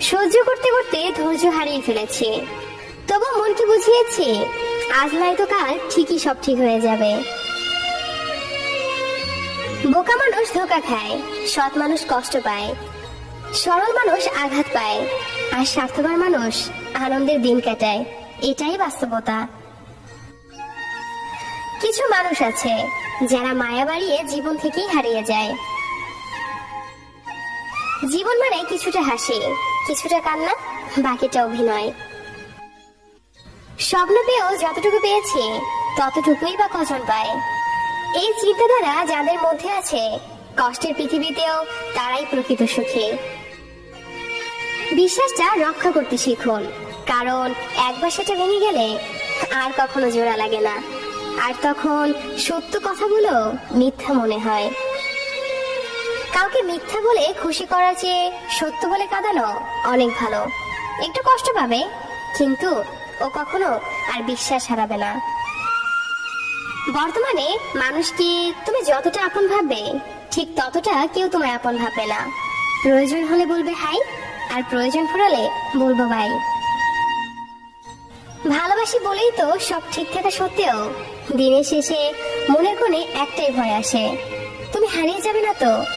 সহ্য করতে করতে ধৈর্য হারিয়ে ফেলেছি। তবু মনকে বুঝিয়েছি, আজ নয়তো কাল ঠিকই সব ঠিক হয়ে যাবে। বোকা মানুষ ধোঁকা খায়, সৎ মানুষ কষ্ট পায়, সরল মানুষ আঘাত পায়, আর স্বার্থপর মানুষ আনন্দের দিন কাটায়। এটাই বাস্তবতা। কিছু মানুষ আছে যারা মায়া বাড়িয়ে জীবন থেকেই হারিয়ে যায়। জীবন মানে কিছুটা হাসি, কিছুটা কান্না, বাকিটা অভিনয়। স্বপ্ন পেয়েও যতটুকু পেয়েছি ততটুকুই বা কজন পায়। এই চিন্তাধারা যাদের মধ্যে আছে, কষ্টের পৃথিবীতেও তারাই প্রকৃত সুখী। বিশ্বাসটা রক্ষা করতে শিখুন, কারণ একবার সেটা ভেঙে গেলে আর কখনো জোড়া লাগে না, আর তখন সত্য কথাগুলো মিথ্যা মনে হয়। কাউকে মিথ্যা বলে খুশি করার চেয়ে সত্য বলে কাঁদানো অনেক ভালো। একটু কষ্ট পাবে, কিন্তু ও কখনো আর বিশ্বাস হারাবে না। বর্তমানে মানুষকে তুমি যতটা আপন ভাববে, ঠিক ততটা কেউ তোমায় আপন ভাববে না। প্রয়োজন হলে বলবে হাই, আর প্রয়োজন ফুরালে বলবো বাই। ভালোবাসি বলেই তো সব ঠিক থাকা সত্ত্বেও দিনের শেষে মনের কোণে একটাই ভয় আসে, তুমি হারিয়ে যাবে না তো।